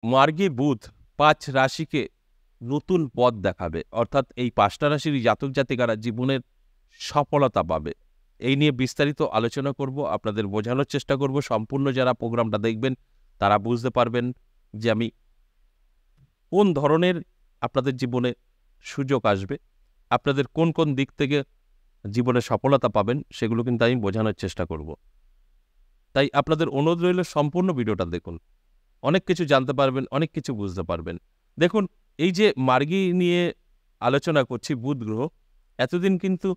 মার্গী বুধ ৫ রাশিকে নতুন পথ দেখাবে। অর্থাৎ এই ৫টা রাশির জাতক জাতিকারা জীবনের সফলতা পাবে। এই নিয়ে বিস্তারিত আলোচনা করব, আপনাদের বোঝানোর চেষ্টা করব। সম্পূর্ণ যারা প্রোগ্রামটা দেখবেন তারা বুঝতে পারবেন যে আমি কোন ধরনের আপনাদের জীবনে সুযোগ আসবে, আপনাদের কোন কোন দিক থেকে জীবনে সফলতা পাবেন সেগুলো কিন্তু আমি বোঝানোর চেষ্টা করব। তাই আপনাদের অনুরোধ রইল সম্পূর্ণ ভিডিওটা দেখুন। অনেক কিছু জানতে পারবেন, অনেক কিছু বুঝতে পারবেন। দেখুন, এই যে মার্গী নিয়ে আলোচনা করছি, বুধ গ্রহ এতদিন কিন্তু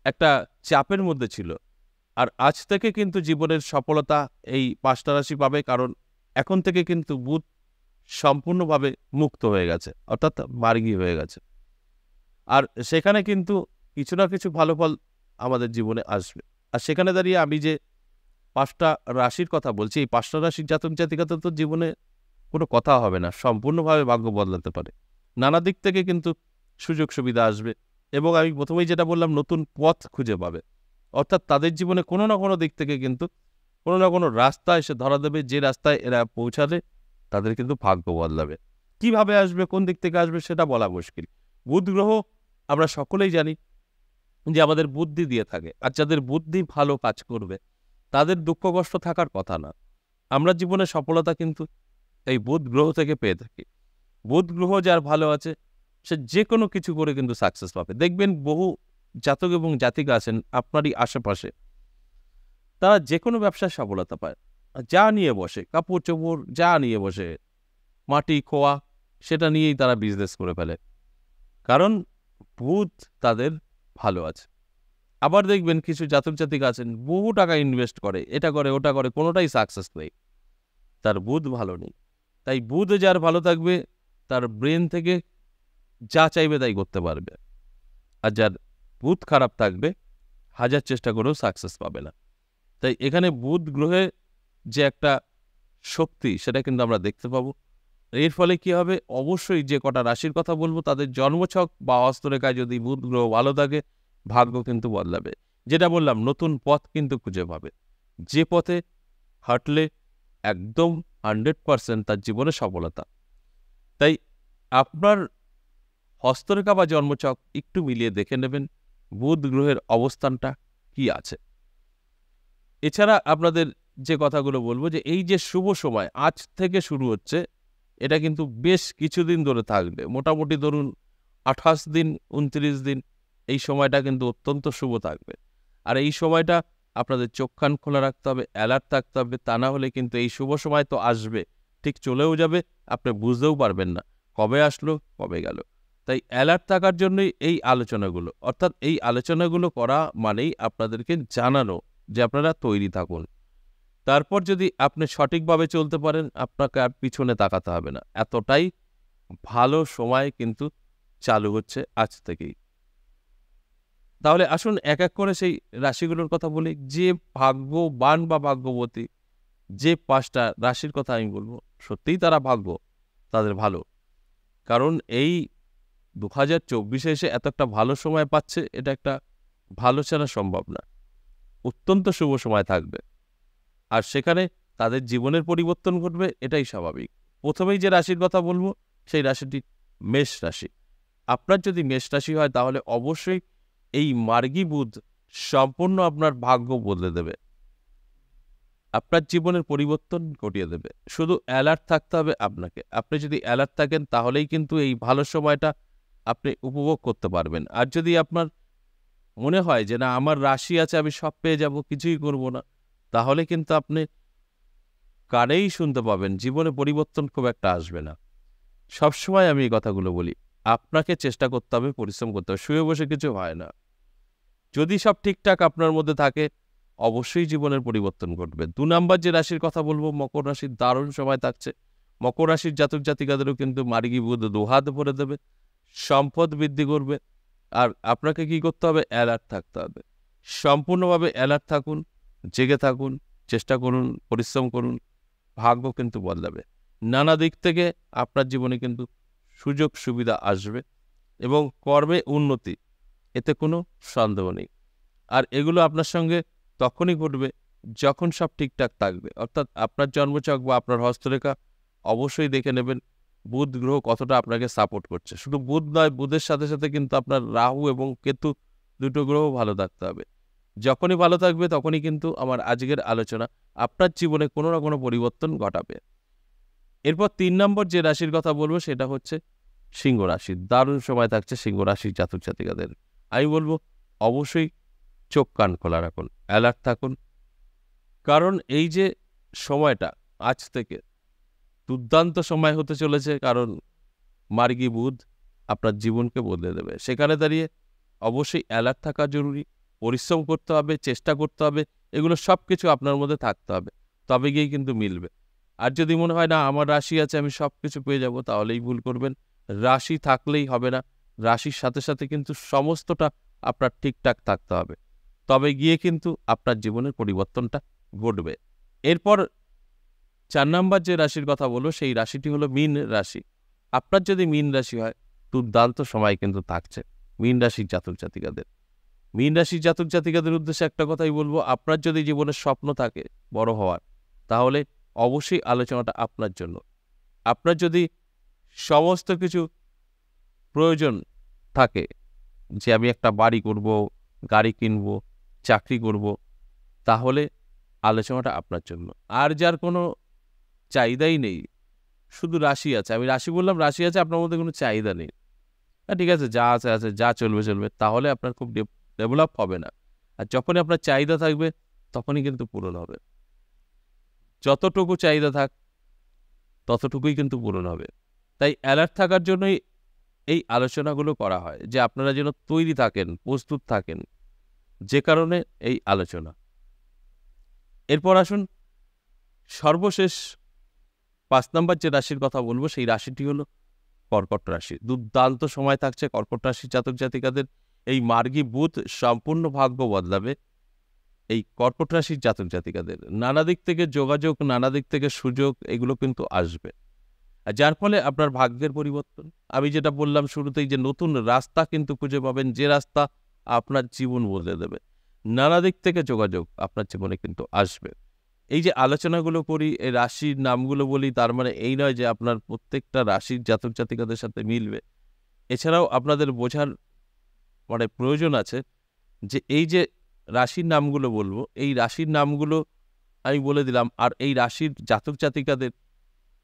একটা চাপের মধ্যে ছিল। আর আজ থেকে কিন্তু জীবনের সফলতা এই ৫টা রাশি পাবে, কারণ এখন থেকে কিন্তু বুধ সম্পূর্ণভাবে মুক্ত হয়ে গেছে, অর্থাৎ মার্গী হয়ে গেছে। আর সেখানে কিন্তু কিছু না কিছু ভালো ফল আমাদের জীবনে আসবে। আর সেখানে দাঁড়িয়ে আমি যে ৫টা রাশির কথা বলছি, এই ৫টা রাশির জাতক জাতিকাদের তো জীবনে কোনো কথা হবে না, সম্পূর্ণভাবে ভাগ্য বদলাতে পারে। নানা দিক থেকে কিন্তু সুযোগ সুবিধা আসবে এবং আমি প্রথমেই যেটা বললাম, নতুন পথ খুঁজে পাবে। অর্থাৎ তাদের জীবনে কোনো না কোনো দিক থেকে কিন্তু কোনো না কোনো রাস্তা এসে ধরা দেবে, যে রাস্তায় এরা পৌঁছালে তাদের কিন্তু ভাগ্য বদলাবে। কিভাবে আসবে, কোন দিক থেকে আসবে সেটা বলা মুশকিল। বুধ গ্রহ আমরা সকলেই জানি যে আমাদের বুদ্ধি দিয়ে থাকে, আর যাদের বুদ্ধি ভালো কাজ করবে তাদের দুঃখ কষ্ট থাকার কথা না। আমরা জীবনে সফলতা কিন্তু এই বুধ গ্রহ থেকে পেয়ে থাকি। বুধ গ্রহ যার ভালো আছে সে যে কোনো কিছু করে কিন্তু সাকসেস পাবে। দেখবেন বহু জাতক এবং জাতিকা আছেন আপনারই আশেপাশে, তারা যে কোনো ব্যবসায় সফলতা পায়। যা নিয়ে বসে, কাপড় চোপড় যা নিয়ে বসে, মাটি খোয়া, সেটা নিয়েই তারা বিজনেস করে ফেলে, কারণ বুধ তাদের ভালো আছে। আবার দেখবেন কিছু জাতক জাতিকা আছেন বহু টাকা ইনভেস্ট করে, এটা করে ওটা করে, কোনোটাই সাকসেস নেই, তার বুধ ভালো নেই। তাই বুধ যার ভালো থাকবে তার ব্রেন থেকে যা চাইবে তাই করতে পারবে। আর যার বুধ খারাপ থাকবে হাজার চেষ্টা করেও সাকসেস পাবে না। তাই এখানে বুধ গ্রহে যে একটা শক্তি সেটা কিন্তু আমরা দেখতে পাবো। এর ফলে কি হবে, অবশ্যই যে কটা রাশির কথা বলবো তাদের জন্মছক বা হস্তরেখায় যদি বুধ গ্রহ ভালো থাকে ভাগ্য কিন্তু বদলাবে। যেটা বললাম, নতুন পথ কিন্তু খুঁজে পাবে, যে পথে হাঁটলে একদম 100% তার জীবনে সফলতা। তাই আপনার হস্তরেখা বা জন্মছক একটু মিলিয়ে দেখে নেবেন বুধ গ্রহের অবস্থানটা কি আছে। এছাড়া আপনাদের যে কথাগুলো বলবো, যে এই যে শুভ সময় আজ থেকে শুরু হচ্ছে, এটা কিন্তু বেশ কিছুদিন ধরে থাকবে। মোটামুটি ধরুন ২৮ দিন ২৯ দিন এই সময়টা কিন্তু অত্যন্ত শুভ থাকবে। আর এই সময়টা আপনাদের চোখ কান খোলা রাখতে হবে, অ্যালার্ট থাকতে হবে। তা না হলে কিন্তু এই শুভ সময় তো আসবে, ঠিক চলেও যাবে, আপনি বুঝতেও পারবেন না কবে আসলো কবে গেল। তাই অ্যালার্ট থাকার জন্যই এই আলোচনাগুলো। অর্থাৎ এই আলোচনাগুলো করা মানেই আপনাদেরকে জানানো যে আপনারা তৈরি থাকুন। তারপর যদি আপনি সঠিকভাবে চলতে পারেন, আপনাকে আর পিছনে তাকাতে হবে না। এতটাই ভালো সময় কিন্তু চালু হচ্ছে আজ থেকেই। তাহলে আসুন এক এক করে সেই রাশিগুলোর কথা বলি। যে ভাগ্যবান বা ভাগ্যবতী যে ৫টা রাশির কথা আমি বলবো, সত্যিই তারা ভাগ্য তাদের ভালো। কারণ এই ২০২৪ এসে এত একটা ভালো সময় পাচ্ছে, এটা একটা ভালো ছাড়া সম্ভব না। অত্যন্ত শুভ সময় থাকবে। আর সেখানে তাদের জীবনের পরিবর্তন ঘটবে, এটাই স্বাভাবিক। প্রথমেই যে রাশির কথা বলবো সেই রাশিটি মেষ রাশি। আপনার যদি মেষ রাশি হয় তাহলে অবশ্যই এই মার্গী বুধ সম্পূর্ণ আপনার ভাগ্য বদলে দেবে, আপনার জীবনের পরিবর্তন ঘটিয়ে দেবে। শুধু অ্যালার্ট থাকতে হবে আপনাকে। আপনি যদি অ্যালার্ট থাকেন তাহলেই কিন্তু এই ভালো সময়টা আপনি উপভোগ করতে পারবেন। আর যদি আপনার মনে হয় যে না আমার রাশি আছে আমি সব পেয়ে যাব, কিছুই করব না, তাহলে কিন্তু আপনি কানেই শুনতে পাবেন জীবনে পরিবর্তন খুব একটা আসবে না। সবসময় আমি এই কথাগুলো বলি, আপনাকে চেষ্টা করতে হবে, পরিশ্রম করতে হবে, শুয়ে বসে কিছু হয় না। যদি সব ঠিকঠাক আপনার মধ্যে থাকে অবশ্যই জীবনের পরিবর্তন ঘটবে। ২ নাম্বার যে রাশির কথা বলবো, মকর রাশির দারুণ সময় থাকছে। মকর রাশির জাতক জাতিকাদেরও কিন্তু মার্গী বুধ দুহাত ভরে দেবে, সম্পদ বৃদ্ধি করবে। আর আপনাকে কি করতে হবে, অ্যালার্ট থাকতে হবে। সম্পূর্ণভাবে অ্যালার্ট থাকুন, জেগে থাকুন, চেষ্টা করুন, পরিশ্রম করুন, ভাগ্য কিন্তু বদলাবে। নানা দিক থেকে আপনার জীবনে কিন্তু সুযোগ সুবিধা আসবে এবং কর্মে উন্নতি, এতে কোনো সন্দেহ নেই। আর এগুলো আপনার সঙ্গে তখনই ঘটবে যখন সব ঠিকঠাক থাকবে। অর্থাৎ আপনার জন্মছক বা আপনার হস্তরেখা অবশ্যই দেখে নেবেন বুধ গ্রহ কতটা আপনাকে সাপোর্ট করছে। শুধু বুধ নয়, বুধের সাথে সাথে কিন্তু আপনার রাহু এবং কেতু দুটো গ্রহ ভালো থাকতে হবে। যখনই ভালো থাকবে তখনই কিন্তু আমার আজকের আলোচনা আপনার জীবনে কোনো না কোনো পরিবর্তন ঘটাবে। এরপর ৩ নম্বর যে রাশির কথা বলবো সেটা হচ্ছে সিংহ রাশি। দারুণ সময় থাকছে সিংহ রাশির জাতক জাতিকাদের। আমি বলবো অবশ্যই চোখ কান খোলা রাখুন, অ্যালার্ট থাকুন। কারণ এই যে সময়টা আজ থেকে দুর্দান্ত সময় হতে চলেছে, কারণ মার্গী বুধ আপনার জীবনকে বদলে দেবে। সেখানে দাঁড়িয়ে অবশ্যই অ্যালার্ট থাকা জরুরি, পরিশ্রম করতে হবে, চেষ্টা করতে হবে, এগুলো সব কিছু আপনার মধ্যে থাকতে হবে, তবে গিয়েই কিন্তু মিলবে। আর যদি মনে হয় না আমার রাশি আছে আমি সব কিছু পেয়ে যাব, তাহলেই ভুল করবেন। রাশি থাকলেই হবে না, রাশির সাথে সাথে কিন্তু সমস্তটা আপনার ঠিকঠাক থাকতে হবে, তবে গিয়ে কিন্তু আপনার জীবনের পরিবর্তনটা ঘটবে। এরপর ৪ নাম্বার যে রাশির কথা বলবো সেই রাশিটি হলো মীন রাশি। আপনার যদি মীন রাশি হয়, দুর্দান্ত সময় কিন্তু থাকছে মীন রাশির জাতক জাতিকাদের। মীন রাশির জাতক জাতিকাদের উদ্দেশ্যে একটা কথাই বলবো, আপনার যদি জীবনের স্বপ্ন থাকে বড় হওয়ার, তাহলে অবশ্যই আলোচনাটা আপনার জন্য। আপনার যদি সমস্ত কিছু প্রয়োজন থাকে যে আমি একটা বাড়ি করব, গাড়ি কিনব, চাকরি করব, তাহলে আলোচনাটা আপনার জন্য। আর যার কোনো চাহিদাই নেই, শুধু রাশি আছে, আমি রাশি বললাম রাশি আছে, আপনার মধ্যে কোনো চাহিদা নেই, ঠিক আছে যা আছে আছে, যা চলবে চলবে, তাহলে আপনার খুব ডেভেলপ হবে না। আর যখনই আপনার চাহিদা থাকবে তখনই কিন্তু পূরণ হবে। যতটুকু চাহিদা থাক ততটুকুই কিন্তু পূরণ হবে। তাই অ্যালার্ট থাকার জন্যই এই আলোচনাগুলো করা হয়, যে আপনারা যেন তৈরি থাকেন, প্রস্তুত থাকেন, যে কারণে এই আলোচনা। এরপর আসুন সর্বশেষ ৫ নাম্বার যে রাশির কথা বলবো সেই রাশিটি হলো কর্কট রাশি। দুর্দান্ত সময় থাকছে কর্কট রাশির জাতক জাতিকাদের। এই মার্গী বুধ সম্পূর্ণ ভাগ্য বদলাবে এই কর্কট রাশির জাতক জাতিকাদের। নানা দিক থেকে যোগাযোগ, নানা দিক থেকে সুযোগ, এগুলো কিন্তু আসবে, আর যার ফলে আপনার ভাগ্যের পরিবর্তন। আমি যেটা বললাম শুরুতেই, যে নতুন রাস্তা কিন্তু খুঁজে পাবেন, যে রাস্তা আপনার জীবন বদলে দেবে। নানা দিক থেকে যোগাযোগ আপনার জীবনে কিন্তু আসবে। এই যে আলোচনাগুলো করি, এই রাশির নামগুলো বলি, তার মানে এই নয় যে আপনার প্রত্যেকটা রাশির জাতক জাতিকাদের সাথে মিলবে। এছাড়াও আপনাদের বোঝার প্রয়োজন আছে যে এই যে রাশির নামগুলো বলবো, এই রাশির নামগুলো আমি বলে দিলাম, আর এই রাশির জাতক জাতিকাদের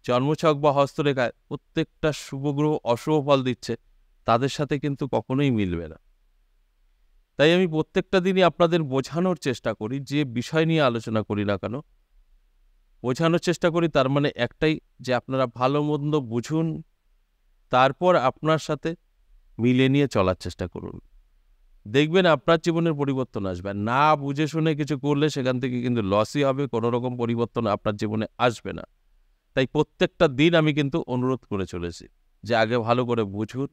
জন্মছক বা হস্তরেখায় প্রত্যেকটা শুভগ্রহ অশুভ ফল দিচ্ছে, তাদের সাথে কিন্তু কখনোই মিলবে না। তাই আমি প্রত্যেকটা দিনই আপনাদের বোঝানোর চেষ্টা করি, যে বিষয় নিয়ে আলোচনা করি না কেন বোঝানোর চেষ্টা করি, তার মানে একটাই, যে আপনারা ভালো মন্দ বুঝুন, তারপর আপনার সাথে মিলে নিয়ে চলার চেষ্টা করুন। দেখবেন আপনার জীবনের পরিবর্তন আসবে। না বুঝে শুনে কিছু করলে সেখান থেকে কিন্তু লসই হবে, কোনো রকম পরিবর্তন আপনার জীবনে আসবে না। তাই প্রত্যেকটা দিন আমি কিন্তু অনুরোধ করে চলেছি যে আগে ভালো করে বুঝুন,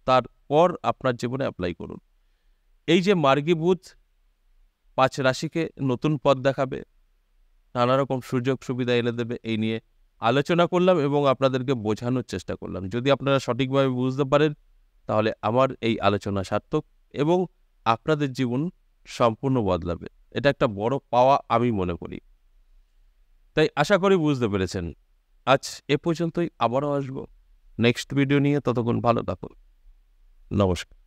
তারপর আপনার জীবনে অ্যাপ্লাই করুন। এই যে মার্গী বুধ ৫ রাশিকে নতুন পথ দেখাবে, নানা রকম সুযোগ সুবিধা এনে দেবে, এই নিয়ে আলোচনা করলাম এবং আপনাদেরকে বোঝানোর চেষ্টা করলাম। যদি আপনারা সঠিকভাবে বুঝতে পারেন, তাহলে আমার এই আলোচনা সার্থক এবং আপনাদের জীবন সম্পূর্ণ বদলাবে। এটা একটা বড় পাওয়া আমি মনে করি। তাই আশা করি বুঝতে পেরেছেন। আজ এ পর্যন্তই, আবারও আসবো নেক্সট ভিডিও নিয়ে। ততক্ষণ ভালো থাকুন। নমস্কার।